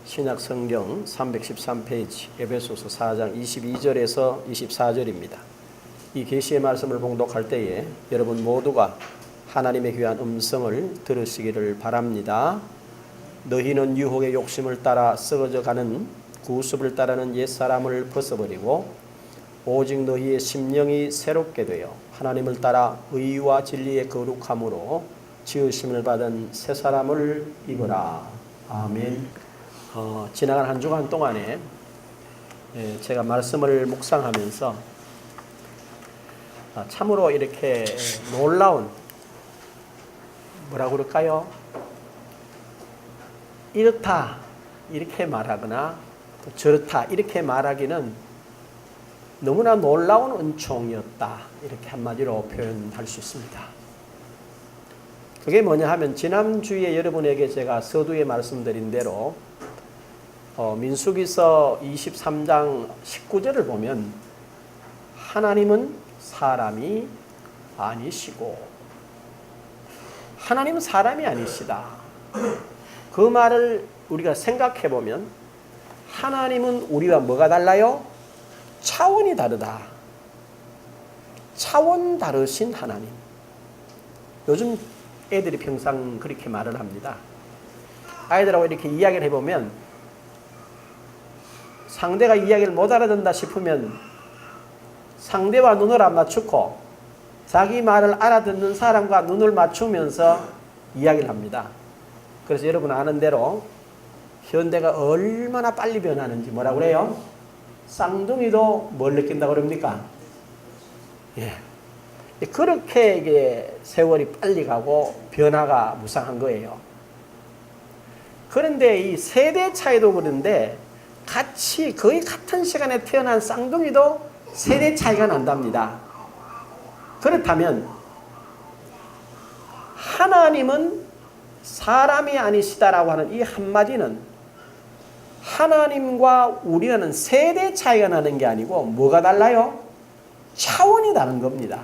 신약 성경 313페이지 에베소서 4장 22절에서 24절입니다. 이 계시의 말씀을 봉독할 때에 여러분 모두가 하나님의 귀한 음성을 들으시기를 바랍니다. 너희는 유혹의 욕심을 따라 썩어져 가는 구습을 따르는 옛사람을 벗어버리고 오직 너희의 심령이 새롭게 되어 하나님을 따라 의와 진리의 거룩함으로 지으심을 받은 새 사람을 입으라. 아멘. 지나간 한 주간 동안에 제가 말씀을 묵상하면서 참으로 이렇게 놀라운, 뭐라고 그럴까요? 이렇다 이렇게 말하거나 또 저렇다 이렇게 말하기는 너무나 놀라운 은총이었다, 이렇게 한마디로 표현할 수 있습니다. 그게 뭐냐 하면 지난주에 여러분에게 제가 서두에 말씀드린 대로 민수기서 23장 19절을 보면 하나님은 사람이 아니시고 하나님은 사람이 아니시다. 그 말을 우리가 생각해 보면 하나님은 우리와 뭐가 달라요? 차원이 다르다. 차원 다르신 하나님. 요즘 애들이 평상 그렇게 말을 합니다. 아이들하고 이렇게 이야기를 해보면 상대가 이야기를 못 알아듣는다 싶으면 상대와 눈을 안 맞추고 자기 말을 알아듣는 사람과 눈을 맞추면서 이야기를 합니다. 그래서 여러분 아는 대로 현대가 얼마나 빨리 변하는지 뭐라고 그래요? 쌍둥이도 뭘 느낀다고 그럽니까? 예. 그렇게 이게 세월이 빨리 가고 변화가 무상한 거예요. 그런데 이 세대 차이도 그런데 같이 거의 같은 시간에 태어난 쌍둥이도 세대 차이가 난답니다. 그렇다면 하나님은 사람이 아니시다라고 하는 이 한마디는 하나님과 우리는 세대 차이가 나는 게 아니고 뭐가 달라요? 차원이 다른 겁니다.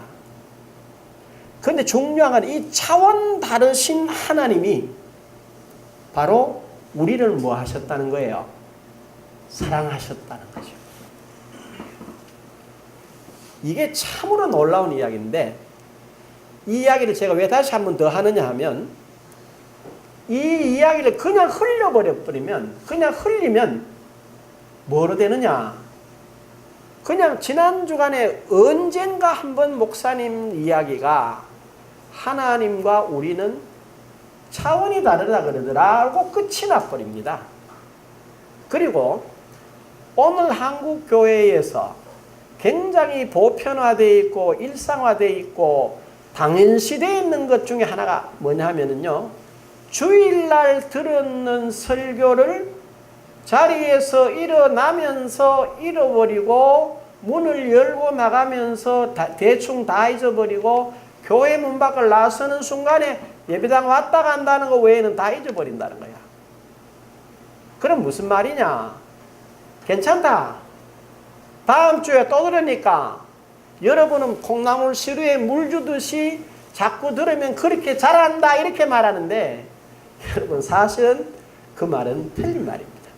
그런데 중요한 건 이 차원 다르신 하나님이 바로 우리를 뭐 하셨다는 거예요? 사랑하셨다는 거죠. 이게 참으로 놀라운 이야기인데 이 이야기를 제가 왜 다시 한 번 더 하느냐 하면 이 이야기를 그냥 흘려버려버리면, 그냥 흘리면 뭐로 되느냐? 그냥 지난 주간에 언젠가 한번 목사님 이야기가 하나님과 우리는 차원이 다르다 그러더라고 끝이 나버립니다. 그리고 오늘 한국 교회에서 굉장히 보편화되어 있고 일상화되어 있고 당연시되어 있는 것 중에 하나가 뭐냐 하면은요, 주일날 들었는 설교를 자리에서 일어나면서 잃어버리고 문을 열고 나가면서 대충 다 잊어버리고 교회 문 밖을 나서는 순간에 예배당 왔다 간다는 거 외에는 다 잊어버린다는 거야. 그럼 무슨 말이냐? 괜찮다. 다음 주에 또 들으니까 여러분은 콩나물 시루에 물 주듯이 자꾸 들으면 그렇게 잘한다 이렇게 말하는데 여러분 사실은 그 말은 틀린 말입니다.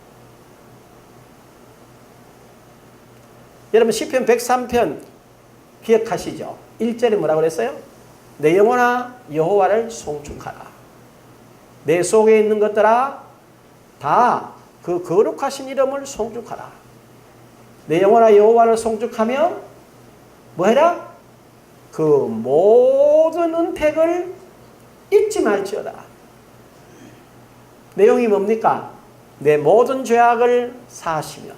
여러분 시편 103편 기억하시죠? 1절에 뭐라고 그랬어요? 내 영혼아 여호와를 송축하라. 내 속에 있는 것들아 다 그 거룩하신 이름을 송축하라. 내 영혼아 여호와를 송축하며 뭐해라? 그 모든 은택을 잊지 말지어다. 내용이 뭡니까? 내 모든 죄악을 사하시며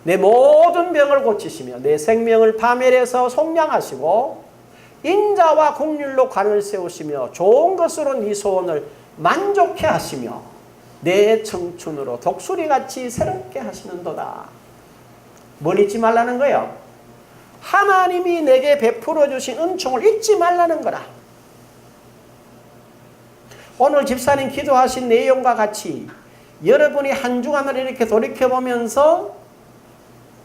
내 모든 병을 고치시며 내 생명을 파멸해서 속량하시고 인자와 긍휼로 관을 세우시며 좋은 것으로 네 소원을 만족해 하시며 내 청춘으로 독수리같이 새롭게 하시는도다. 뭘 잊지 말라는 거예요? 하나님이 내게 베풀어 주신 은총을 잊지 말라는 거라. 오늘 집사님 기도하신 내용과 같이 여러분이 한 주간을 이렇게 돌이켜보면서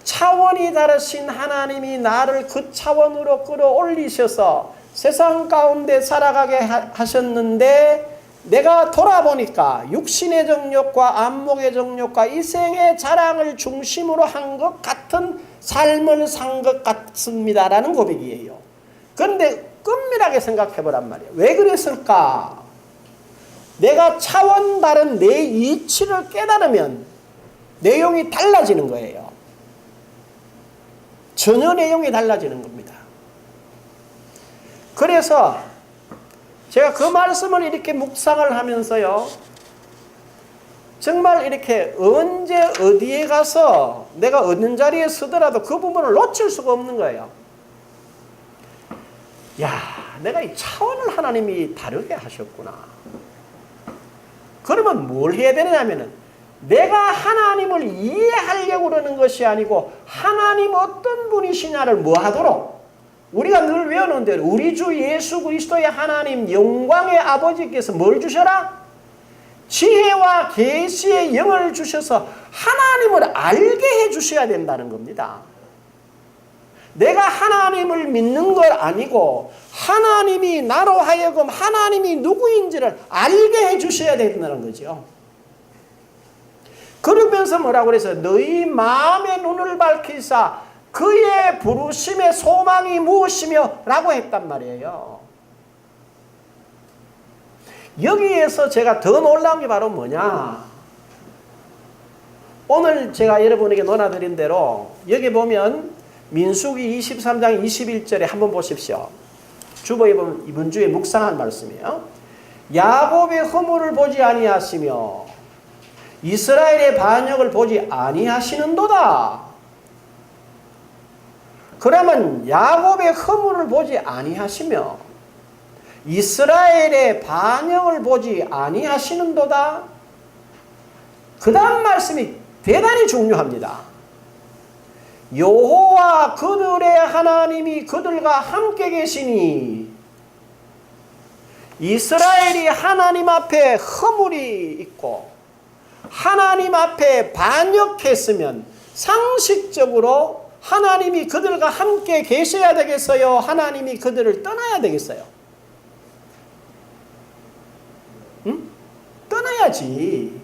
차원이 다르신 하나님이 나를 그 차원으로 끌어올리셔서 세상 가운데 살아가게 하셨는데 내가 돌아보니까 육신의 정욕과 안목의 정욕과 이생의 자랑을 중심으로 한 것 같은 삶을 산 것 같습니다라는 고백이에요. 그런데 은밀하게 생각해 보란 말이에요. 왜 그랬을까? 내가 차원 다른 내 이치를 깨달으면 내용이 달라지는 거예요. 전혀 내용이 달라지는 겁니다. 그래서 제가 그 말씀을 이렇게 묵상을 하면서요, 정말 이렇게 언제 어디에 가서 내가 어느 자리에 서더라도 그 부분을 놓칠 수가 없는 거예요. 야, 내가 이 차원을 하나님이 다르게 하셨구나. 그러면 뭘 해야 되느냐면은 내가 하나님을 이해하려고 그러는 것이 아니고 하나님 어떤 분이시냐를 뭐 하도록, 우리가 늘 외우는 대로 우리 주 예수 그리스도의 하나님 영광의 아버지께서 뭘 주셔라? 지혜와 계시의 영을 주셔서 하나님을 알게 해 주셔야 된다는 겁니다. 내가 하나님을 믿는 걸 아니고 하나님이 나로 하여금 하나님이 누구인지를 알게 해 주셔야 된다는 거죠. 그러면서 뭐라고 그래서 너희 마음의 눈을 밝히사 그의 부르심의 소망이 무엇이며 라고 했단 말이에요. 여기에서 제가 더 놀라운 게 바로 뭐냐, 오늘 제가 여러분에게 논하드린 대로 여기 보면 민수기 23장 21절에 한번 보십시오. 이번 주에 묵상한 말씀이에요. 야곱의 허물을 보지 아니하시며 이스라엘의 반역을 보지 아니하시는도다. 그러면 야곱의 허물을 보지 아니하시며 이스라엘의 반역을 보지 아니하시는도다. 그 다음 말씀이 대단히 중요합니다. 여호와 그들의 하나님이 그들과 함께 계시니 이스라엘이 하나님 앞에 허물이 있고 하나님 앞에 반역했으면 상식적으로 하나님이 그들과 함께 계셔야 되겠어요? 하나님이 그들을 떠나야 되겠어요? 응? 떠나야지.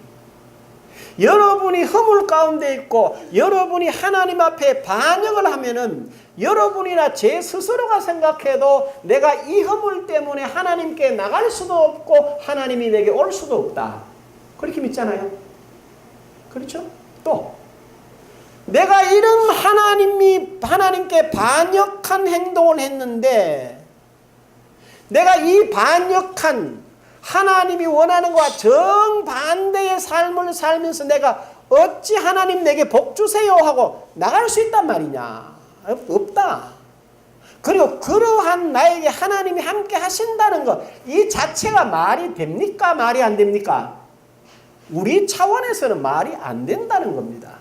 여러분이 허물 가운데 있고 여러분이 하나님 앞에 반역을 하면은 여러분이나 제 스스로가 생각해도 내가 이 허물 때문에 하나님께 나갈 수도 없고 하나님이 내게 올 수도 없다. 그렇게 믿잖아요. 그렇죠? 또 내가 이런 하나님께 반역한 행동을 했는데 내가 이 반역한 하나님이 원하는 것과 정반대의 삶을 살면서 내가 어찌 하나님 내게 복 주세요 하고 나갈 수 있단 말이냐? 없다. 그리고 그러한 나에게 하나님이 함께 하신다는 것, 이 자체가 말이 됩니까? 말이 안 됩니까? 우리 차원에서는 말이 안 된다는 겁니다.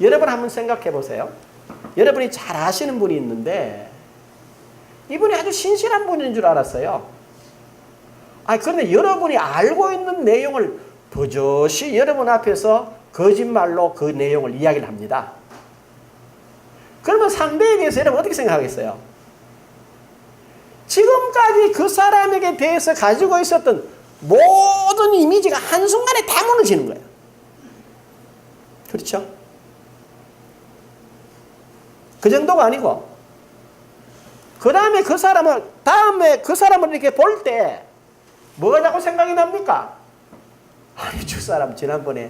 여러분 한번 생각해 보세요. 여러분이 잘 아시는 분이 있는데 이분이 아주 신실한 분인 줄 알았어요. 그런데 여러분이 알고 있는 내용을 버젓이 여러분 앞에서 거짓말로 그 내용을 이야기를 합니다. 그러면 상대에 대해서 여러분 어떻게 생각하겠어요? 지금까지 그 사람에게 대해서 가지고 있었던 모든 이미지가 한순간에 다 무너지는 거예요. 그렇죠? 그 정도가 아니고 다음에 그 사람을 이렇게 볼 때 뭐가 자꾸 생각이 납니까? 아니 저 사람 지난번에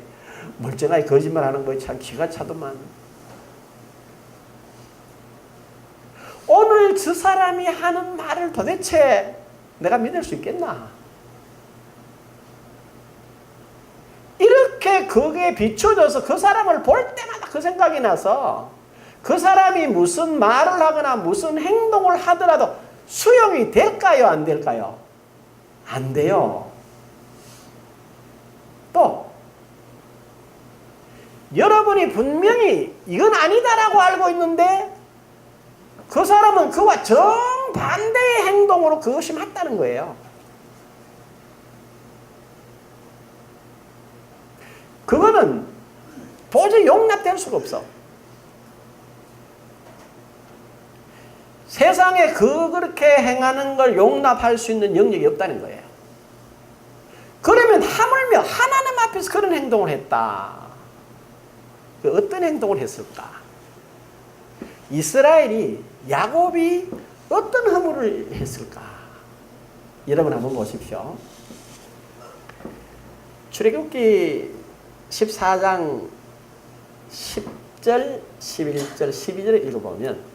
멀쩡하게 거짓말하는 거에 참 기가 차더만. 오늘 저 사람이 하는 말을 도대체 내가 믿을 수 있겠나? 이렇게 거기에 비춰져서 그 사람을 볼 때마다 그 생각이 나서 그 사람이 무슨 말을 하거나 무슨 행동을 하더라도 수용이 될까요? 안 될까요? 안 돼요. 또 여러분이 분명히 이건 아니다라고 알고 있는데 그 사람은 그와 정반대의 행동으로 그것이 맞다는 거예요. 그거는 도저히 용납될 수가 없어. 세상에 그렇게 행하는 걸 용납할 수 있는 영역이 없다는 거예요. 그러면 하물며 하나님 앞에서 그런 행동을 했다. 어떤 행동을 했을까? 이스라엘이 야곱이 어떤 허물을 했을까? 여러분 한번 보십시오. 출애굽기 14장 10절, 11절, 12절을 읽어보면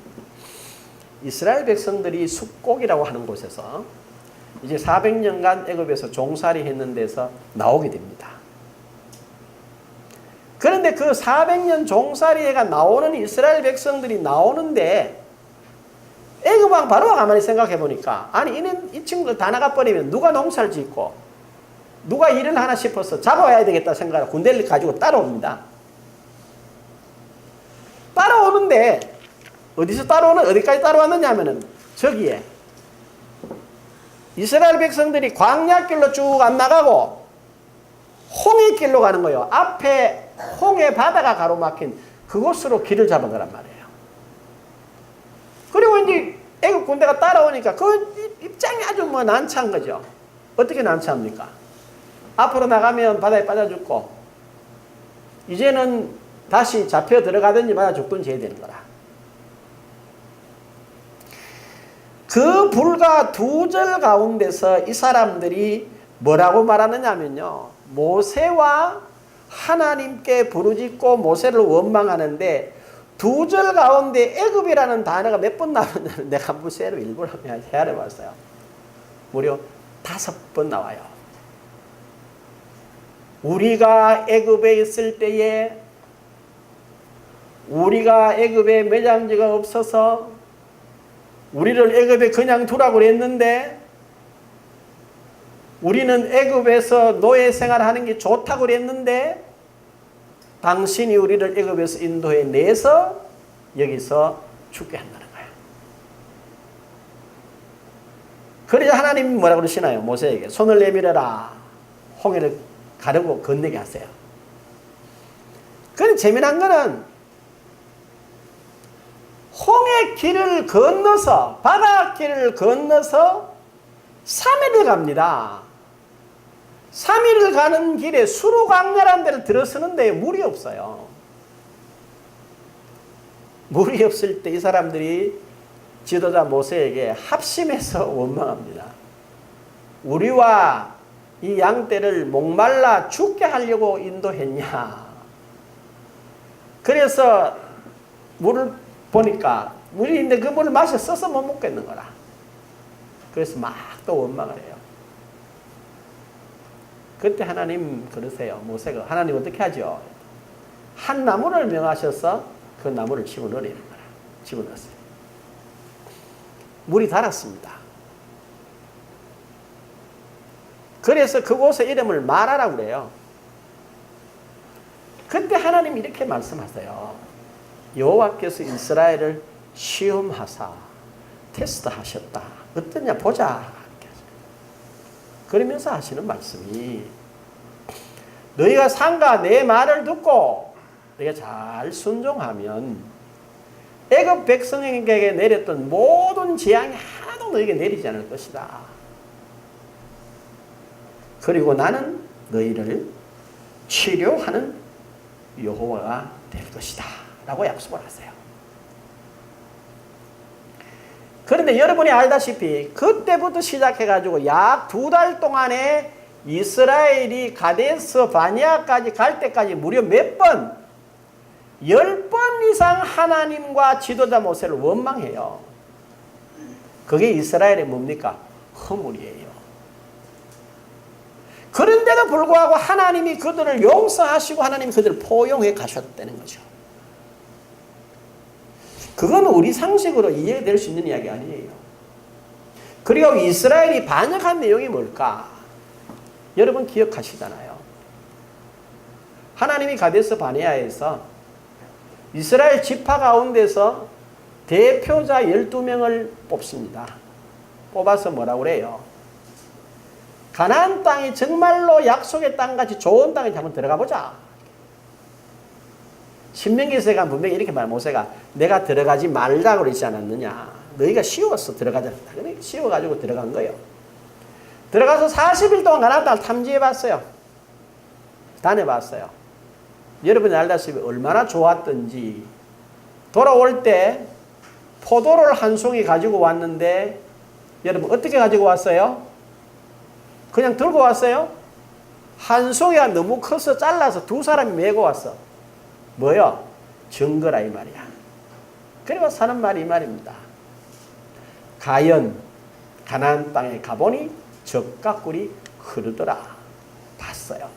이스라엘 백성들이 숫곡이라고 하는 곳에서 이제 400년간 애굽에서 종살이 했는 데서 나오게 됩니다. 그런데 그 400년 종살이가 나오는 이스라엘 백성들이 나오는데 애굽 왕 바로가 가만히 생각해 보니까 아니 이 친구들 다 나가버리면 누가 농사를 짓고 누가 일을 하나 싶어서 잡아와야 되겠다 생각하고 군대를 가지고 따라옵니다. 따라오는데 어디까지 따라왔느냐 하면은 저기에 이스라엘 백성들이 광야길로 쭉 안 나가고 홍해길로 가는 거예요. 앞에 홍해 바다가 가로막힌 그곳으로 길을 잡은 거란 말이에요. 그리고 이제 애국 군대가 따라오니까 그 입장이 아주 난처한 거죠. 어떻게 난처합니까? 앞으로 나가면 바다에 빠져 죽고 이제는 다시 잡혀 들어가든지 맞아 죽든지 해야 되는 거라. 그 불과 2절 가운데서 이 사람들이 뭐라고 말하느냐면요. 모세와 하나님께 부르짖고 모세를 원망하는데 2절 가운데 애굽이라는 단어가 몇 번 나오냐면 내가 한번 세로 일부러 헤아려 봤어요. 무려 5번 나와요. 우리가 애굽에 있을 때에 우리가 애굽에 매장지가 없어서 우리를 애굽에 그냥 두라고 그랬는데 우리는 애굽에서 노예 생활하는 게 좋다고 그랬는데 당신이 우리를 애굽에서 인도해 내서 여기서 죽게 한다는 거예요. 그래서 하나님이 뭐라고 그러시나요? 모세에게 손을 내밀어라. 홍해를 가르고 건너게 하세요. 그런데 재미난 거는 홍해 길을 건너서 바닷길을 건너서 3일을 갑니다. 3일을 가는 길에 수로강렬한 데를 들어서는데 물이 없어요. 물이 없을 때 이 사람들이 지도자 모세에게 합심해서 원망합니다. 우리와 이 양떼를 목말라 죽게 하려고 인도했냐. 그래서 물을 보니까 물이 있는데 그 물을 마셔 써서 못 먹겠는 거라. 그래서 막 또 원망을 해요. 그때 하나님 그러세요. 모세가 하나님 어떻게 하죠? 한 나무를 명하셔서 그 나무를 집어넣으라는 거라. 집어넣었어요. 물이 닳았습니다. 그래서 그곳의 이름을 마라라고 그래요. 그때 하나님 이렇게 말씀하세요. 여호와께서 이스라엘을 시험하사 테스트하셨다. 어떠냐 보자. 그러면서 하시는 말씀이 너희가 삼가 내 말을 듣고 너희가 잘 순종하면 애굽 백성에게 내렸던 모든 재앙이 하나도 너희에게 내리지 않을 것이다. 그리고 나는 너희를 치료하는 여호와가 될 것이다. 라고 약속을 하세요. 그런데 여러분이 알다시피 그때부터 시작해가지고 약 2달 동안에 이스라엘이 가데스 바니아까지 갈 때까지 무려 몇 번? 10번 이상 하나님과 지도자 모세를 원망해요. 그게 이스라엘의 뭡니까? 허물이에요. 그런데도 불구하고 하나님이 그들을 용서하시고 하나님이 그들을 포용해 가셨다는 거죠. 그건 우리 상식으로 이해될 수 있는 이야기 아니에요. 그리고 이스라엘이 반역한 내용이 뭘까? 여러분 기억하시잖아요. 하나님이 가데스 바네아에서 이스라엘 지파 가운데서 대표자 12명을 뽑습니다. 뽑아서 뭐라고 그래요? 가나안 땅이 정말로 약속의 땅같이 좋은 땅에 한번 들어가 보자. 신명기에서 분명히 이렇게 말 모세가 내가 들어가지 말라고 그러지 않았느냐. 너희가 쉬웠어 들어가자. 그러니까 쉬워가지고 들어간 거예요. 들어가서 40일 동안 가나안 땅을 탐지해봤어요. 다녀봤어요. 여러분이 알다시피 얼마나 좋았던지. 돌아올 때 포도를 한 송이 가지고 왔는데 여러분 어떻게 가지고 왔어요? 그냥 들고 왔어요? 한 송이가 너무 커서 잘라서 두 사람이 메고 왔어. 뭐요? 증거라 이 말이야. 그리고 사는 말이 이 말입니다. 가연 가나안 땅에 가보니 젖과 꿀이 흐르더라. 봤어요.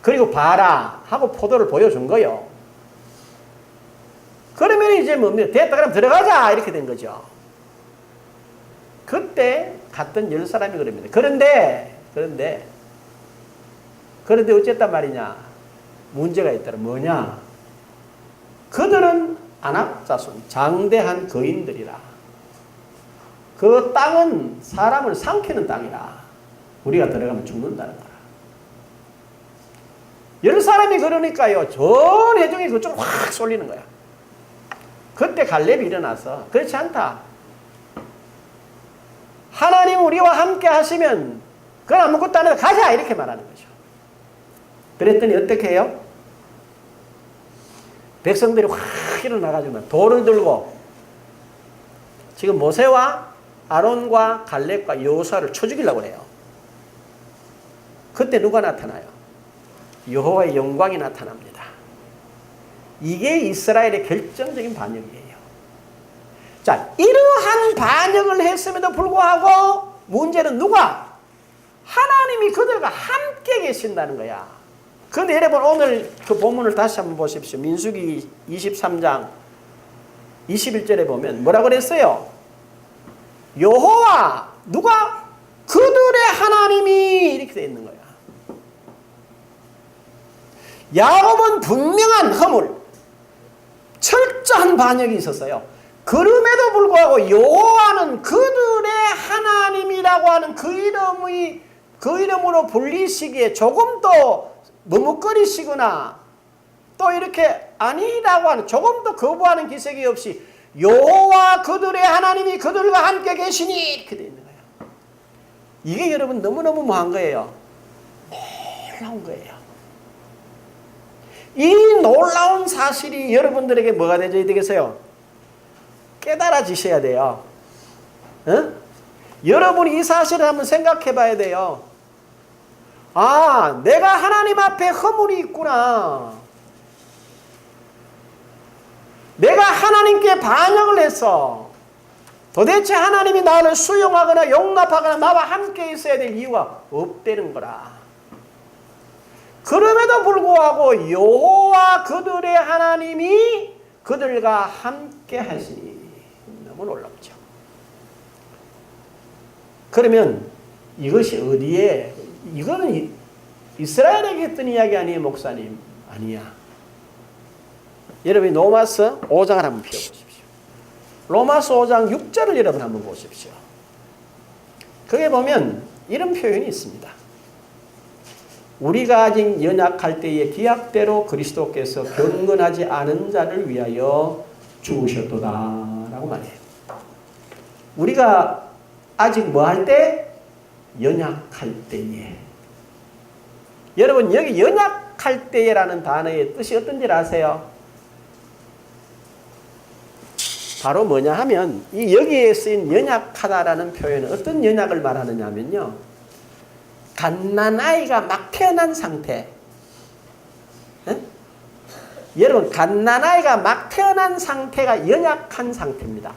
그리고 봐라 하고 포도를 보여준 거예요. 그러면 이제 뭡니까? 됐다 그럼 들어가자 이렇게 된 거죠. 그때 갔던 10사람이 그럽니다. 그런데 어쨌단 말이냐? 문제가 있더라. 뭐냐? 그들은 아낙 자손, 장대한 거인들이라. 그 땅은 사람을 삼키는 땅이라. 우리가 들어가면 죽는다는 거라. 10사람이 그러니까요. 전 회중이 그쪽으로 확 쏠리는 거야. 그때 갈렙이 일어나서 그렇지 않다. 하나님 우리와 함께 하시면 그건 아무것도 안 해도 가자 이렇게 말하는 거죠. 그랬더니 어떻게 해요? 백성들이 확 일어나가지고 돌을 들고 지금 모세와 아론과 갈렙과 여호수아를 쳐 죽이려고 해요. 그때 누가 나타나요? 여호와의 영광이 나타납니다. 이게 이스라엘의 결정적인 반역이에요. 자, 이러한 반역을 했음에도 불구하고 문제는 누가? 하나님이 그들과 함께 계신다는 거야. 그런데 여러분 오늘 그 본문을 다시 한번 보십시오. 민수기 23장 21절에 보면 뭐라고 그랬어요? 여호와 누가? 그들의 하나님이 이렇게 되어 있는 거야. 야곱은 분명한 허물, 철저한 반역이 있었어요. 그럼에도 불구하고 여호와는 그들의 하나님이라고 하는 그 이름으로 불리시기에 조금 더 머뭇거리시거나 또 이렇게 아니라고 하는 조금 더 거부하는 기색이 없이 여호와 그들의 하나님이 그들과 함께 계시니 이렇게 되어 있는 거예요. 이게 여러분 너무너무 뭐한 거예요? 놀라운 거예요. 이 놀라운 사실이 여러분들에게 뭐가 되어야 되겠어요? 깨달아지셔야 돼요. 어? 여러분이 이 사실을 한번 생각해 봐야 돼요. 아, 내가 하나님 앞에 허물이 있구나. 내가 하나님께 반역을 했어. 도대체 하나님이 나를 수용하거나 용납하거나 나와 함께 있어야 될 이유가 없다는 거라. 그럼에도 불구하고 여호와 그들의 하나님이 그들과 함께 하시니 너무 놀랍죠. 그러면 이것이 어디에? 이거는 이스라엘에게 했던 이야기 아니에요, 목사님? 아니야. 여러분이 로마서 5장을 한번 펴보십시오. 로마서 5장 6절을 여러분 한번 보십시오. 거기에 보면 이런 표현이 있습니다. 우리가 아직 연약할 때의 기약대로 그리스도께서 경건하지 않은 자를 위하여 죽으셨도다 라고 말해요. 우리가 아직 뭐 할 때? 연약할 때에. 여러분 여기 연약할 때라는 단어의 뜻이 어떤지 아세요? 바로 뭐냐 하면 이 여기에 쓰인 연약하다라는 표현은 어떤 연약을 말하느냐 하면요. 갓난아이가 막 태어난 상태. 에? 여러분 갓난아이가 막 태어난 상태가 연약한 상태입니다.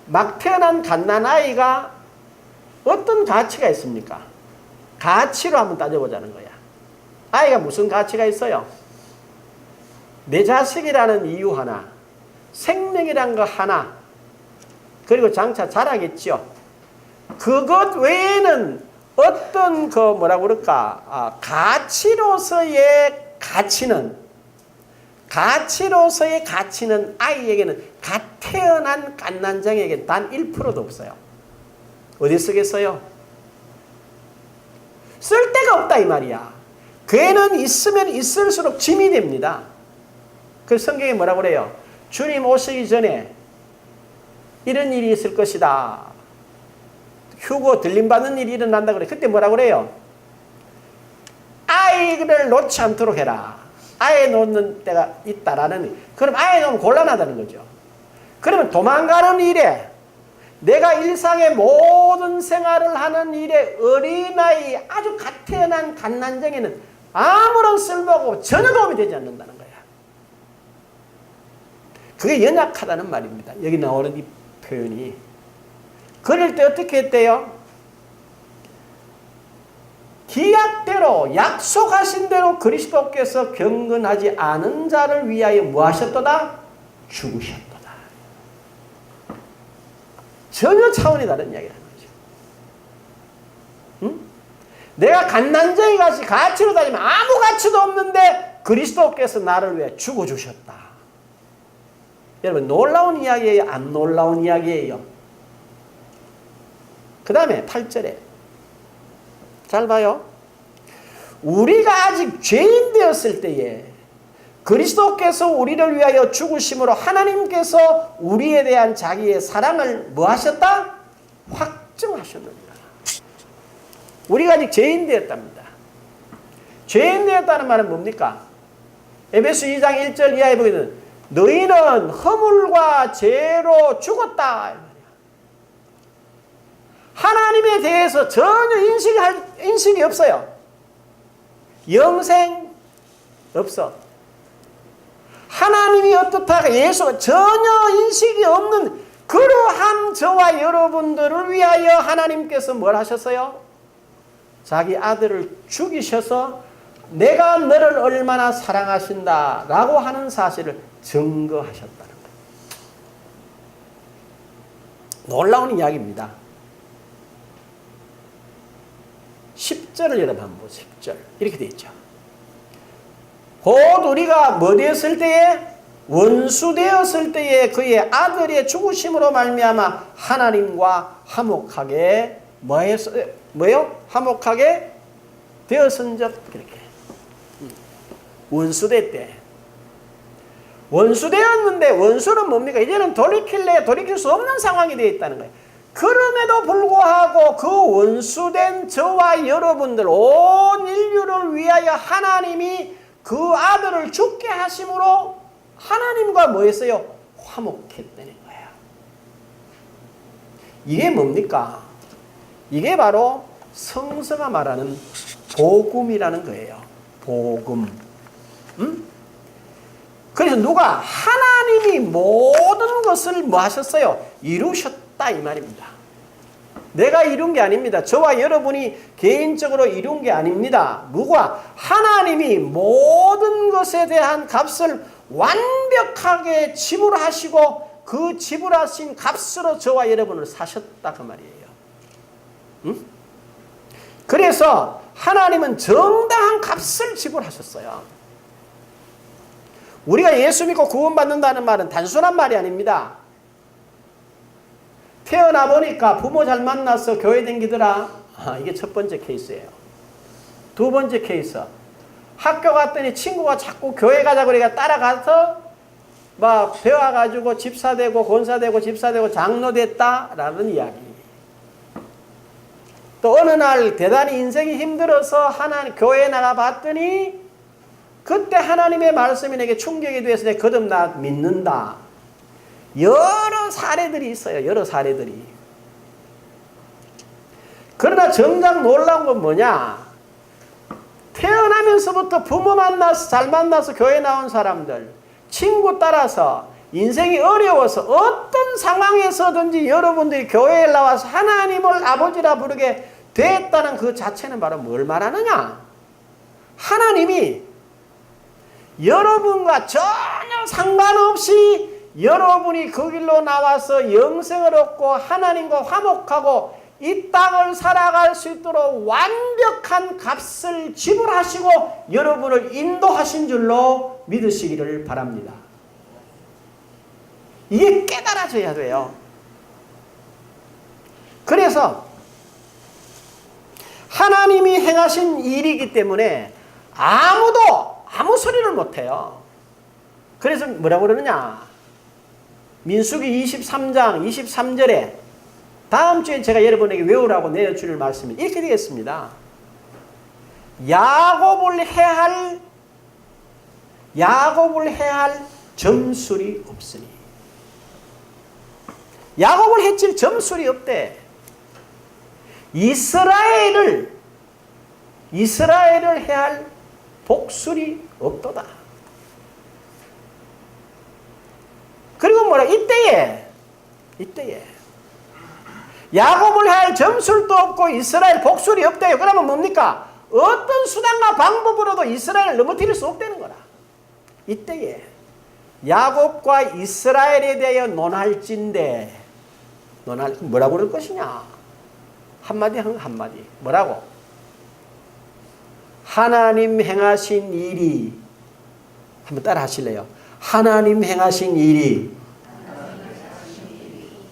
막 태어난 갓난아이가 어떤 가치가 있습니까? 가치로 한번 따져보자는 거야. 아이가 무슨 가치가 있어요? 내 자식이라는 이유 하나, 생명이란 거 하나, 그리고 장차 자라겠죠. 그것 외에는 어떤 그 뭐라고 그럴까? 가치로서의 가치는 아이에게는 갓 태어난 갓난장에게 단 1%도 없어요. 어디 쓰겠어요? 쓸 데가 없다 이 말이야. 걔는 있으면 있을수록 짐이 됩니다. 그 성경에 뭐라고 그래요? 주님 오시기 전에 이런 일이 있을 것이다. 휴고 들림받는 일이 일어난다 그래. 그때 뭐라 그래요? 아이를 놓지 않도록 해라. 아이 놓는 때가 있다라는. 그럼 아이 놓으면 곤란하다는 거죠. 그러면 도망가는 일에 내가 일상의 모든 생활을 하는 일에 어린아이 아주 갓 태어난 갓난쟁이는 아무런 쓸모가 전혀 도움이 되지 않는다는 거야. 그게 연약하다는 말입니다. 여기 나오는 이 표현이. 그럴 때 어떻게 했대요? 기약대로 약속하신 대로 그리스도께서 경건하지 않은 자를 위하여 뭐 하셨도다? 죽으셨도다. 전혀 차원이 다른 이야기라는 거죠. 응? 내가 갓난쟁이 같이 가치로 다니면 아무 가치도 없는데 그리스도께서 나를 위해 죽어주셨다. 여러분 놀라운 이야기예요? 안 놀라운 이야기예요? 그 다음에 8절에 잘 봐요. 우리가 아직 죄인 되었을 때에 그리스도께서 우리를 위하여 죽으심으로 하나님께서 우리에 대한 자기의 사랑을 뭐 하셨다? 확증하셨느니라. 우리가 아직 죄인 되었답니다. 죄인 되었다는 말은 뭡니까? 에베소 2장 1절 이하에 보기는 너희는 허물과 죄로 죽었다. 하나님에 대해서 전혀 인식이 없어요. 영생 없어. 하나님이 어떻다 예수가 전혀 인식이 없는 그러한 저와 여러분들을 위하여 하나님께서 뭘 하셨어요? 자기 아들을 죽이셔서 내가 너를 얼마나 사랑하신다 라고 하는 사실을 증거하셨다는 거예요. 놀라운 이야기입니다. 10절을 여러분 한번 보세요. 10절 이렇게 되어 있죠. 곧 우리가 뭐 되었을 때에? 원수 되었을 때에 그의 아들의 죽으심으로 말미암아 하나님과 화목하게 뭐요? 화목하게 되었은즉 그렇게 원수 됐대. 원수 되었는데 원수는 뭡니까? 이제는 돌이킬 수 없는 상황이 되어 있다는 거예요. 그럼에도 불구하고 그 원수된 저와 여러분들 온 인류를 위하여 하나님이 그 아들을 죽게 하심으로 하나님과 뭐 했어요? 화목했다는 거예요. 이게 뭡니까? 이게 바로 성서가 말하는 복음이라는 거예요. 복음. 그래서 누가 하나님이 모든 것을 뭐 하셨어요? 이루셨다 이 말입니다. 내가 이룬 게 아닙니다. 저와 여러분이 개인적으로 이룬 게 아닙니다. 누가 하나님이 모든 것에 대한 값을 완벽하게 지불하시고 그 지불하신 값으로 저와 여러분을 사셨다 그 말이에요. 응? 그래서 하나님은 정당한 값을 지불하셨어요. 우리가 예수 믿고 구원받는다는 말은 단순한 말이 아닙니다. 태어나 보니까 부모 잘 만나서 교회 댕기더라. 이게 첫 번째 케이스예요. 두 번째 케이스. 학교 갔더니 친구가 자꾸 교회 가자 그러니까 따라가서 막 배워가지고 집사되고 권사되고 집사되고 장로 됐다라는 이야기. 또 어느 날 대단히 인생이 힘들어서 하나님 교회에 나가봤더니 그때 하나님의 말씀이 내게 충격이 돼서 내가 거듭나 믿는다. 여러 사례들이 있어요. 여러 사례들이. 그러나 정작 놀라운 건 뭐냐? 태어나면서부터 부모 만나서 잘 만나서 교회 나온 사람들, 친구 따라서 인생이 어려워서 어떤 상황에서든지 여러분들이 교회에 나와서 하나님을 아버지라 부르게 됐다는 그 자체는 바로 뭘 말하느냐? 하나님이 여러분과 전혀 상관없이 여러분이 그 길로 나와서 영생을 얻고 하나님과 화목하고 이 땅을 살아갈 수 있도록 완벽한 값을 지불하시고 여러분을 인도하신 줄로 믿으시기를 바랍니다. 이게 깨달아져야 돼요. 그래서 하나님이 행하신 일이기 때문에 아무도 아무 소리를 못해요. 그래서 뭐라고 그러느냐? 민수기 23장 23절에 다음 주에 제가 여러분에게 외우라고 내어줄 말씀이 이렇게 되겠습니다. 야곱을 해할 점술이 없으니. 야곱을 해칠 점술이 없대. 이스라엘을 해할 복술이 없도다. 그리고 뭐라 이때에 야곱을 해할 점술도 없고 이스라엘 복술이 없대요. 그러면 뭡니까? 어떤 수단과 방법으로도 이스라엘을 넘어뜨릴 수 없다는 거라. 이때에 야곱과 이스라엘에 대하여 논할진대. 뭐라고 그럴 것이냐? 한마디 한마디. 뭐라고? 하나님 행하신 일이, 한번 따라 하실래요? 하나님 행하신 일이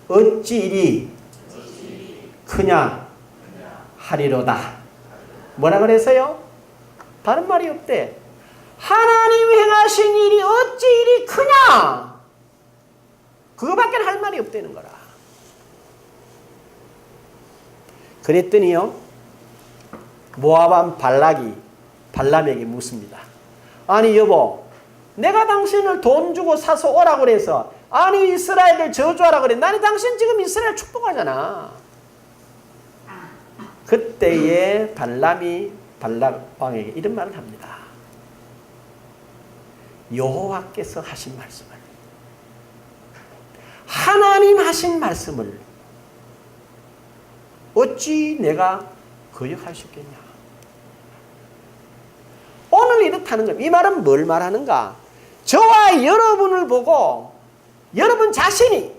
어찌 일이 크냐 하리로다. 뭐라 그랬어요? 다른 말이 없대. 하나님 행하신 일이 어찌 일이 크냐? 그거밖에 할 말이 없다는 거라. 그랬더니요, 모압 발락이 발람에게 묻습니다. 아니 여보, 내가 당신을 돈 주고 사서 오라고 그래서 아니 이스라엘을 저주하라 그래. 나는 당신 지금 이스라엘 축복하잖아. 그때에 발람이 발락 왕에게 이런 말을 합니다. 여호와께서 하신 말씀을, 하나님 하신 말씀을 어찌 내가 거역할 수 있겠냐. 오늘 이렇다는 겁니다. 이 말은 뭘 말하는가? 저와 여러분을 보고 여러분 자신이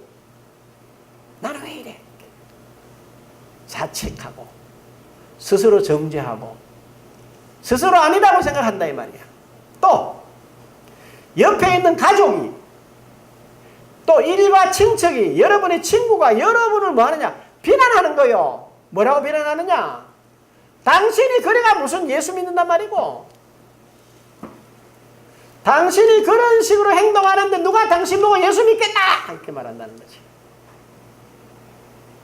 나는 왜 이래? 자책하고 스스로 정죄하고 스스로 아니라고 생각한다 이 말이야. 또 옆에 있는 가족이, 또 일가 친척이, 여러분의 친구가 여러분을 뭐 하느냐? 비난하는 거요. 뭐라고 비난하느냐? 당신이 그래가 무슨 예수 믿는단 말이고, 당신이 그런 식으로 행동하는데 누가 당신 보고 예수 믿겠나? 이렇게 말한다는 거지.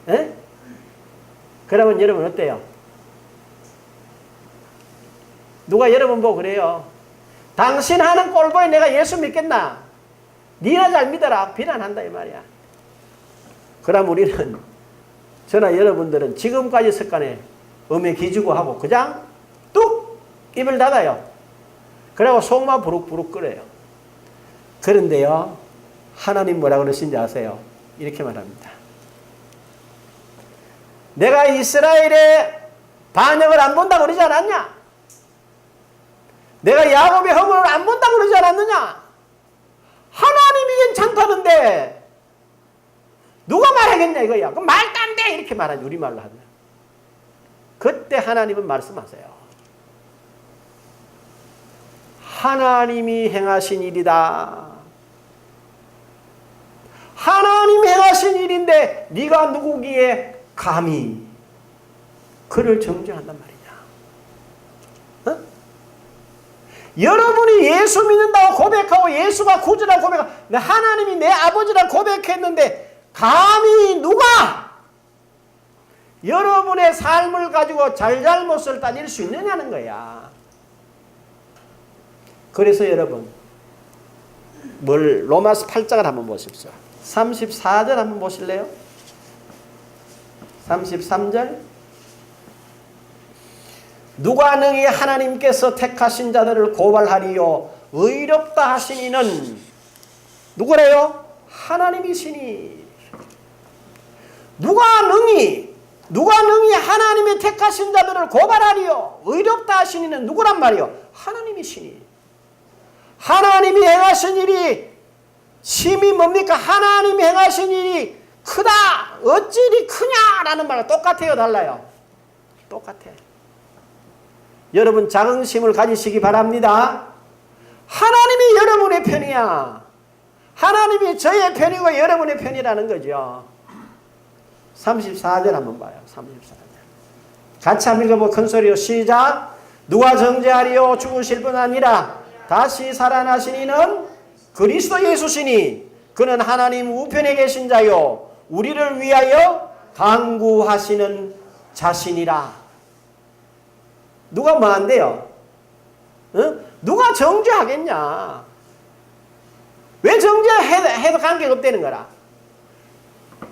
에? 그러면 여러분 어때요? 누가 여러분 보고 그래요. 당신 하는 꼴 보에 내가 예수 믿겠나? 니나 잘 믿어라. 비난한다 이 말이야. 그럼 우리는, 저나 여러분들은 지금까지 습관에 음에 기주고 하고 그냥 뚝 입을 닫아요. 그리고 속만 부룩부룩 끓여요. 그런데요, 하나님 뭐라고 그러신지 아세요? 이렇게 말합니다. 내가 이스라엘의 반역을 안 본다고 그러지 않았냐? 내가 야곱의 허물을 안 본다고 그러지 않았느냐? 하나님이 괜찮다는데 누가 말하겠냐 이거야. 그럼 말도 안 돼 이렇게 말하지, 우리말로 하면. 그때 하나님은 말씀하세요. 하나님이 행하신 일이다. 하나님이 행하신 일인데 네가 누구기에 감히 그를 정죄한단 말이냐. 어? 여러분이 예수 믿는다고 고백하고 예수가 구주라고 고백하고 하나님이 내 아버지라고 고백했는데 감히 누가 여러분의 삶을 가지고 잘잘못을 따질 수 있느냐는 거야. 그래서 여러분, 로마서 8장을 한번 보십시오. 34절 한번 보실래요? 33절. 누가 능히 하나님께서 택하신 자들을 고발하리요 의롭다 하신 이는 누구래요? 하나님이시니. 누가 능히 하나님의 택하신 자들을 고발하리요 의롭다 하신 이는 누구란 말이요? 하나님이시니. 하나님이 행하신 일이 심히 뭡니까? 하나님이 행하신 일이 크다. 어찌 일이 크냐라는 말과 똑같아요, 달라요? 똑같아. 여러분 자긍심을 가지시기 바랍니다. 하나님이 여러분의 편이야. 하나님이 저의 편이고 여러분의 편이라는 거죠. 34절 한번 봐요. 34절. 같이 한번 읽어보고 큰 소리로 시작. 누가 정죄하리요? 죽으실 뿐 아니라 다시 살아나신 이는 그리스도 예수시니 그는 하나님 우편에 계신 자요 우리를 위하여 간구하시는 자신이라. 누가 뭐 한대요? 누가 정죄하겠냐? 왜 정죄해도 관계가 없다는 거라.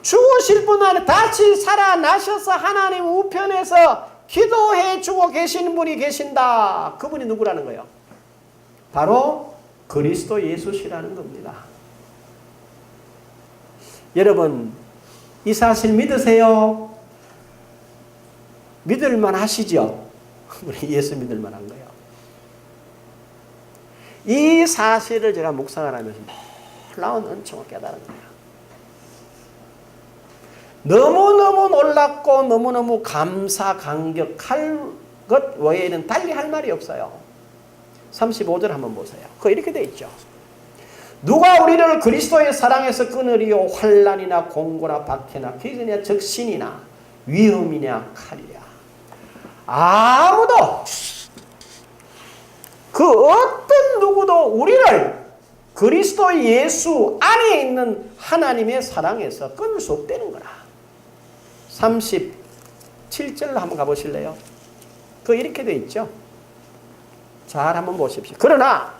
죽으실 분 안에 다시 살아나셔서 하나님 우편에서 기도해 주고 계시는 분이 계신다. 그분이 누구라는 거예요? 바로 그리스도 예수시라는 겁니다. 여러분, 이 사실 믿으세요? 믿을만 하시죠? 우리 예수 믿을만 한 거예요. 이 사실을 제가 묵상을 하면서 놀라운 은총을 깨달은 거예요. 너무너무 놀랍고 너무너무 감사 감격할 것 외에는 달리 할 말이 없어요. 35절 한번 보세요. 그거 이렇게 돼 있죠. 누가 우리를 그리스도의 사랑에서 끊으리요? 환난이나 공고나 박해나 기근이나 적신이나 위험이냐 칼이냐. 아무도 그 어떤 누구도 우리를 그리스도 예수 안에 있는 하나님의 사랑에서 끊을 수 없다는 거라. 37절로 한번 가보실래요? 그거 이렇게 돼 있죠. 잘 한번 보십시오. 그러나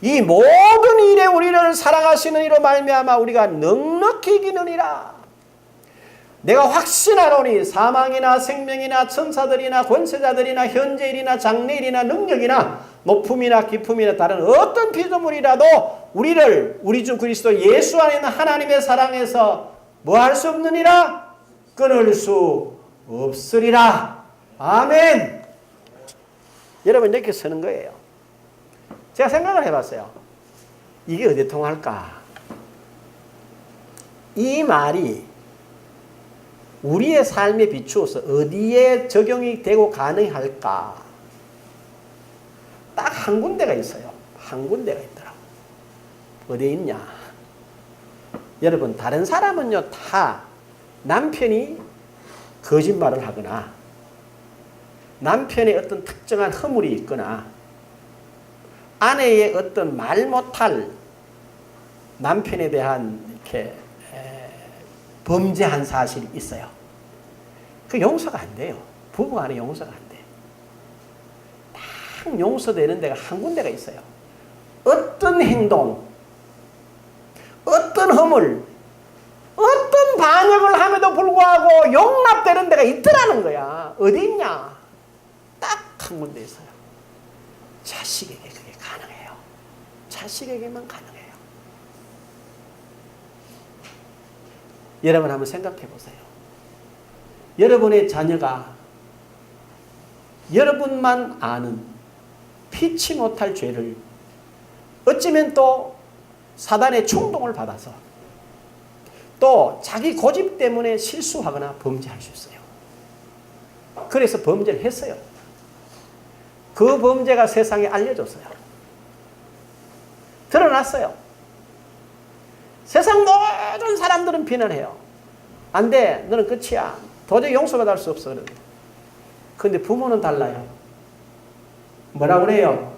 이 모든 일에 우리를 사랑하시는 이로 말미암아 우리가 넉넉히 이기느니라. 내가 확신하노니 사망이나 생명이나 천사들이나 권세자들이나 현재일이나 장래일이나 능력이나 높음이나 깊음이나 다른 어떤 피조물이라도 우리를 우리 주 그리스도 예수 안에 있는 하나님의 사랑에서 뭐 할 수 없느니라? 끊을 수 없으리라. 아멘. 여러분 이렇게 쓰는 거예요. 제가 생각을 해봤어요. 이게 어디 통할까? 이 말이 우리의 삶에 비추어서 어디에 적용이 되고 가능할까? 딱 한 군데가 있어요. 한 군데가 있더라고. 어디에 있냐? 여러분 다른 사람은요 다 남편이 거짓말을 하거나 남편의 어떤 특정한 허물이 있거나 아내의 어떤 말 못할 남편에 대한 이렇게 범죄한 사실이 있어요. 그 용서가 안 돼요. 부부간에 용서가 안 돼. 딱 용서되는 데가 한 군데가 있어요. 어떤 행동, 어떤 허물, 어떤 반역을 함에도 불구하고 용납되는 데가 있더라는 거야. 어디 있냐? 딱 한 군데 있어요. 자식에게 그게 가능해요. 자식에게만 가능해요. 여러분 한번 생각해 보세요. 여러분의 자녀가 여러분만 아는 피치 못할 죄를 어쩌면 또 사단의 충동을 받아서 또 자기 고집 때문에 실수하거나 범죄할 수 있어요. 그래서 범죄를 했어요. 그 범죄가 세상에 알려졌어요. 드러났어요. 세상 모든 사람들은 비난해요. 안 돼. 너는 끝이야. 도저히 용서받을 수 없어. 그런데 부모는 달라요. 뭐라 그래요?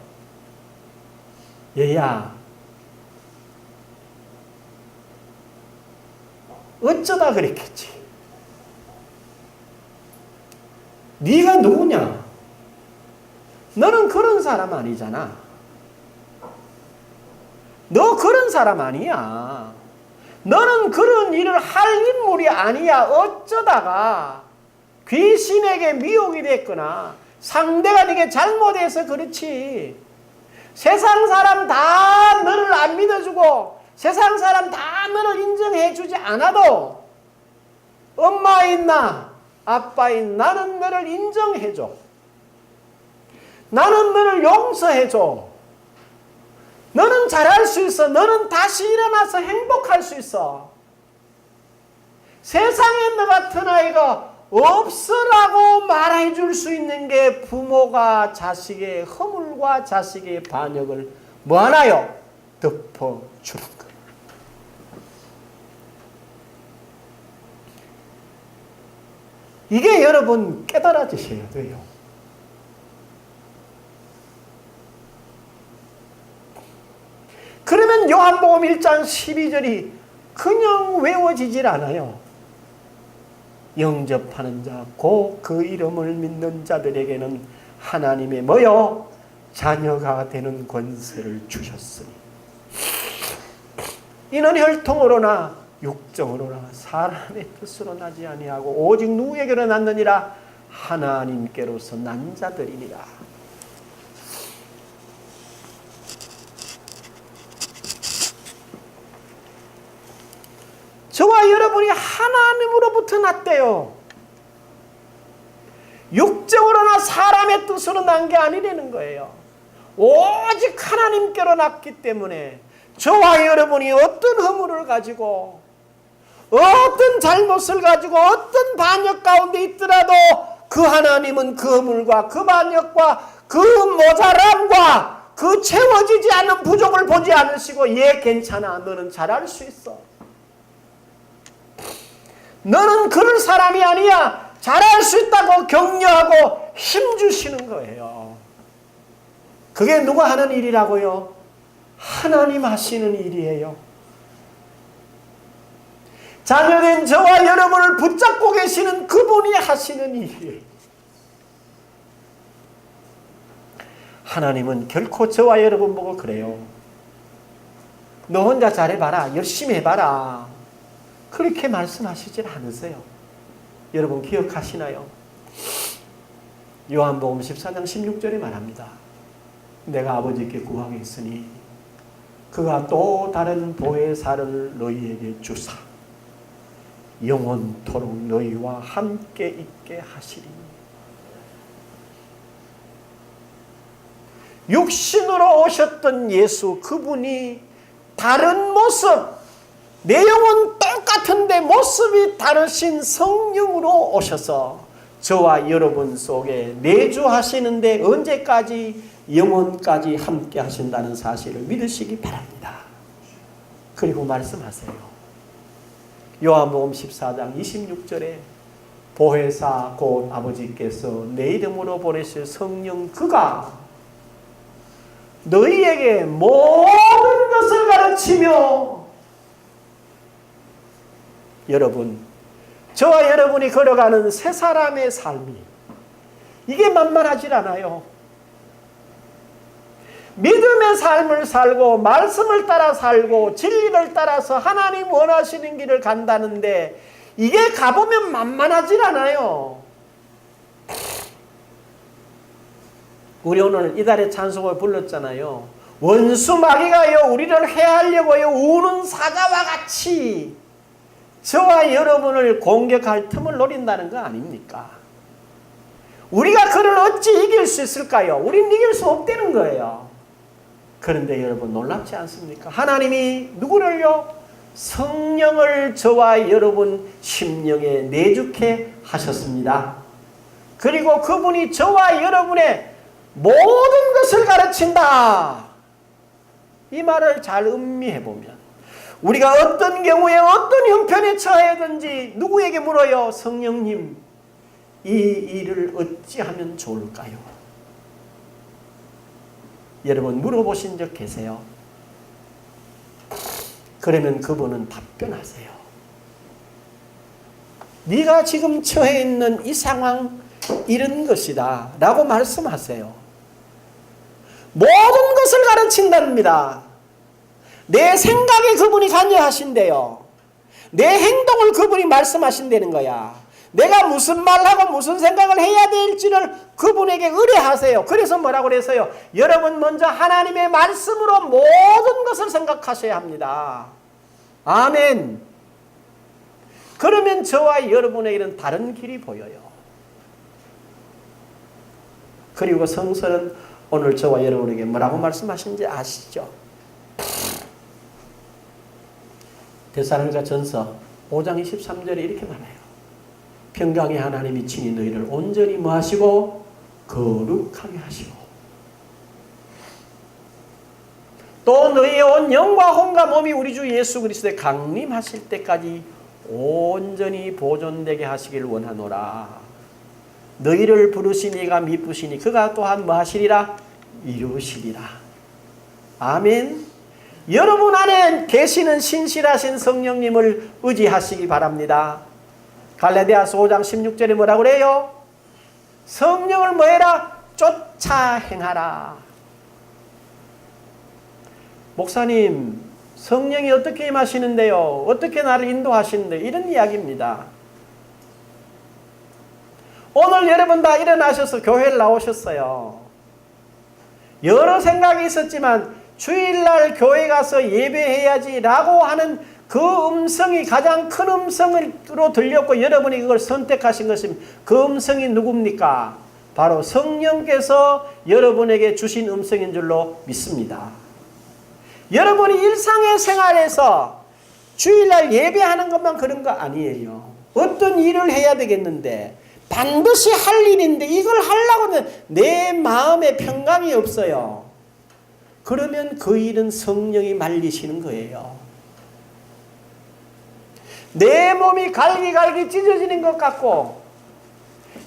얘야, 어쩌다 그랬겠지. 네가 누구냐? 너는 그런 사람 아니잖아. 너 그런 사람 아니야. 너는 그런 일을 할 인물이 아니야. 어쩌다가 귀신에게 미혹이 됐거나 상대가 네게 잘못해서 그렇지. 세상 사람 다 너를 안 믿어주고 세상 사람 다 너를 인정해주지 않아도 엄마인 나, 아빠인 나는 너를 인정해줘. 나는 너를 용서해줘. 너는 잘할 수 있어. 너는 다시 일어나서 행복할 수 있어. 세상에 너 같은 아이가 없으라고 말해줄 수 있는 게 부모가 자식의 허물과 자식의 반역을 뭐하나요? 덮어주는 거예요. 이게 여러분 깨달아지셔야 돼요. 그러면 요한복음 1장 12절이 그냥 외워지질 않아요. 영접하는 자, 곧 그 이름을 믿는 자들에게는 하나님의 뭐요? 자녀가 되는 권세를 주셨으니 이는 혈통으로나 육정으로나 사람의 뜻으로 나지 아니하고 오직 누구에게로 났느니라? 하나님께로서 난 자들이니라. 저와 여러분이 하나님으로부터 났대요. 육정으로나 사람의 뜻으로 난 게 아니라는 거예요. 오직 하나님께로 났기 때문에 저와 여러분이 어떤 허물을 가지고 어떤 잘못을 가지고 어떤 반역 가운데 있더라도 그 하나님은 그 허물과 그 반역과 그 모자람과 그 채워지지 않는 부족을 보지 않으시고 예 괜찮아 너는 잘할 수 있어. 너는 그럴 사람이 아니야. 잘할 수 있다고 격려하고 힘주시는 거예요. 그게 누가 하는 일이라고요? 하나님 하시는 일이에요. 자녀된 저와 여러분을 붙잡고 계시는 그분이 하시는 일이에요. 하나님은 결코 저와 여러분 보고 그래요. 너 혼자 잘해봐라. 열심히 해봐라. 그렇게 말씀하시질 않으세요. 여러분 기억하시나요? 요한복음 14장 16절에 말합니다. 내가 아버지께 구하겠으니 그가 또 다른 보혜사를 너희에게 주사 영원토록 너희와 함께 있게 하시리니. 육신으로 오셨던 예수 그분이 다른 모습, 내용은 똑같은데 모습이 다르신 성령으로 오셔서 저와 여러분 속에 내주하시는데 언제까지? 영원까지 함께 하신다는 사실을 믿으시기 바랍니다. 그리고 말씀하세요. 요한복음 14장 26절에 보혜사 곧 아버지께서 내 이름으로 보내실 성령 그가 너희에게 모든 것을 가르치며. 여러분, 저와 여러분이 걸어가는 새 사람의 삶이 이게 만만하질 않아요. 믿음의 삶을 살고 말씀을 따라 살고 진리를 따라서 하나님 원하시는 길을 간다는데 이게 가보면 만만하질 않아요. 우리 오늘 이달의 찬송을 불렀잖아요. 원수 마귀가요 우리를 해하려고요 우는 사자와 같이 저와 여러분을 공격할 틈을 노린다는 거 아닙니까? 우리가 그를 어찌 이길 수 있을까요? 우린 이길 수 없다는 거예요. 그런데 여러분 놀랍지 않습니까? 하나님이 누구를요? 성령을 저와 여러분 심령에 내주게 하셨습니다. 그리고 그분이 저와 여러분의 모든 것을 가르친다. 이 말을 잘 음미해 보면 우리가 어떤 경우에 어떤 형편에 처하든지 누구에게 물어요? 성령님, 이 일을 어찌하면 좋을까요? 여러분 물어보신 적 계세요? 그러면 그분은 답변하세요. 네가 지금 처해 있는 이 상황 이런 것이다 라고 말씀하세요. 모든 것을 가르친답니다. 내 생각에 그분이 관여하신대요. 내 행동을 그분이 말씀하신다는 거야. 내가 무슨 말하고 무슨 생각을 해야 될지를 그분에게 의뢰하세요. 그래서 뭐라고 그랬어요? 여러분 먼저 하나님의 말씀으로 모든 것을 생각하셔야 합니다. 아멘. 그러면 저와 여러분에게는 다른 길이 보여요. 그리고 성서는 오늘 저와 여러분에게 뭐라고 말씀하신지 아시죠? 데살로니가 전서 5장 23절에 이렇게 말해요. 평강의 하나님이 친히 너희를 온전히 뭐하시고 거룩하게 하시고 또 너희의 온 영과 혼과 몸이 우리 주 예수 그리스도에 강림하실 때까지 온전히 보존되게 하시길 원하노라. 너희를 부르신 이가 미쁘시니 그가 또한 뭐하시리라? 이루시리라. 아멘. 여러분 안에 계시는 신실하신 성령님을 의지하시기 바랍니다. 갈라디아서 5장 16절에 뭐라고 그래요? 성령을 뭐해라? 쫓아 행하라. 목사님, 성령이 어떻게 임하시는데요? 어떻게 나를 인도하시는데? 이런 이야기입니다. 오늘 여러분 다 일어나셔서 교회를 나오셨어요. 여러 생각이 있었지만 주일날 교회 가서 예배해야지 라고 하는 그 음성이 가장 큰 음성으로 들렸고 여러분이 그걸 선택하신 것입니다. 그 음성이 누굽니까? 바로 성령께서 여러분에게 주신 음성인 줄로 믿습니다. 여러분이 일상의 생활에서 주일날 예배하는 것만 그런 거 아니에요. 어떤 일을 해야 되겠는데 반드시 할 일인데 이걸 하려고는 내 마음에 평강이 없어요. 그러면 그 일은 성령이 말리시는 거예요. 내 몸이 갈기갈기 찢어지는 것 같고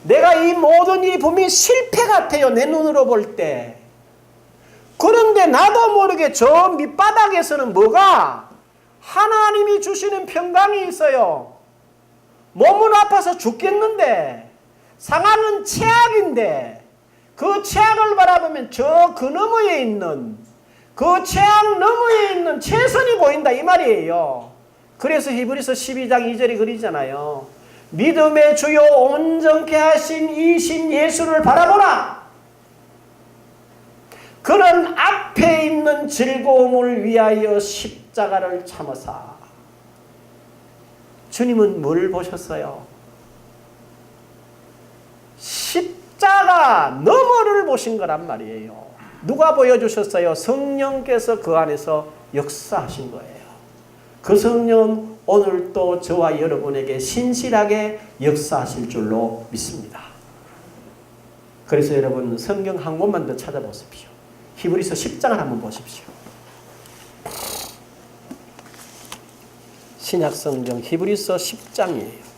내가 이 모든 일이 분명히 실패 같아요. 내 눈으로 볼 때. 그런데 나도 모르게 저 밑바닥에서는 뭐가 하나님이 주시는 평강이 있어요. 몸은 아파서 죽겠는데 상하는 최악인데 그 최악을 바라보면 저 그 너머에 있는 그 최악 너머에 있는 최선이 보인다 이 말이에요. 그래서 히브리서 12장 2절이 그리잖아요. 믿음의 주요 온전케 하신 이 신 예수를 바라보라. 그는 앞에 있는 즐거움을 위하여 십자가를 참으사. 주님은 뭘 보셨어요? 십자가 너머를 보신 거란 말이에요. 누가 보여주셨어요? 성령께서 그 안에서 역사하신 거예요. 그 성령은 오늘 또 저와 여러분에게 신실하게 역사하실 줄로 믿습니다. 그래서 여러분 성경 한 권만 더 찾아보십시오. 히브리서 10장을 한번 보십시오. 신약성경 히브리서 10장이에요.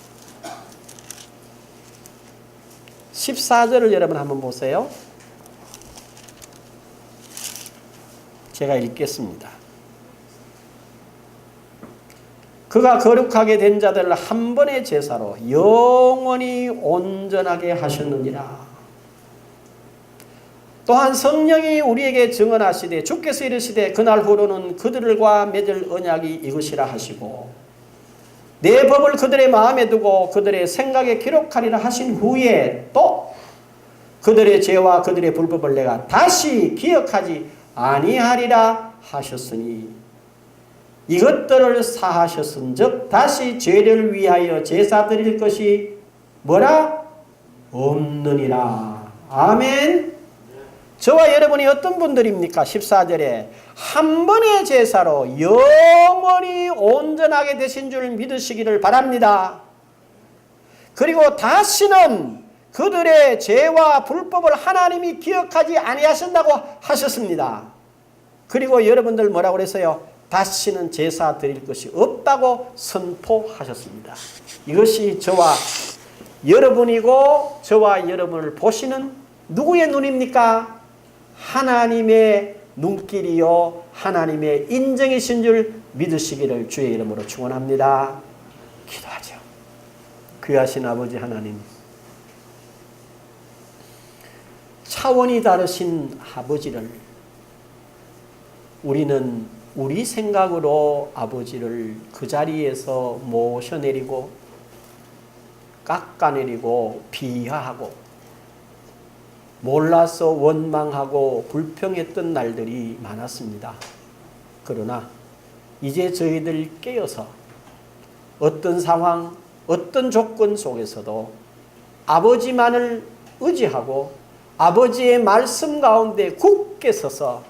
14절을 여러분 한번 보세요. 제가 읽겠습니다. 그가 거룩하게 된 자들을 한 번의 제사로 영원히 온전하게 하셨느니라. 또한 성령이 우리에게 증언하시되 주께서 이르시되 그날 후로는 그들과 맺을 언약이 이것이라 하시고 내 법을 그들의 마음에 두고 그들의 생각에 기록하리라 하신 후에 또 그들의 죄와 그들의 불법을 내가 다시 기억하지 아니하리라 하셨으니 이것들을 사하셨은즉 다시 죄를 위하여 제사 드릴 것이 뭐라? 없느니라. 아멘. 저와 여러분이 어떤 분들입니까? 14절에 한 번의 제사로 영원히 온전하게 되신 줄 믿으시기를 바랍니다. 그리고 다시는 그들의 죄와 불법을 하나님이 기억하지 아니하신다고 하셨습니다. 그리고 여러분들 뭐라고 그랬어요? 다시는 제사 드릴 것이 없다고 선포하셨습니다. 이것이 저와 여러분이고 저와 여러분을 보시는 누구의 눈입니까? 하나님의 눈길이요 하나님의 인정이신 줄 믿으시기를 주의 이름으로 축원합니다. 기도하죠. 귀하신 아버지 하나님, 차원이 다르신 아버지를 우리는 우리 생각으로 아버지를 그 자리에서 모셔내리고 깎아내리고 비하하고 몰라서 원망하고 불평했던 날들이 많았습니다. 그러나 이제 저희들 깨어서 어떤 상황, 어떤 조건 속에서도 아버지만을 의지하고 아버지의 말씀 가운데 굳게 서서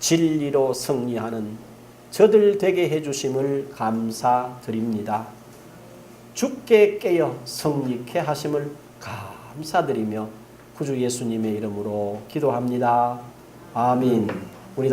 진리로 승리하는 저들 되게 해주심을 감사드립니다. 주께 깨어 성립케 하심을 감사드리며 구주 예수님의 이름으로 기도합니다. 아멘.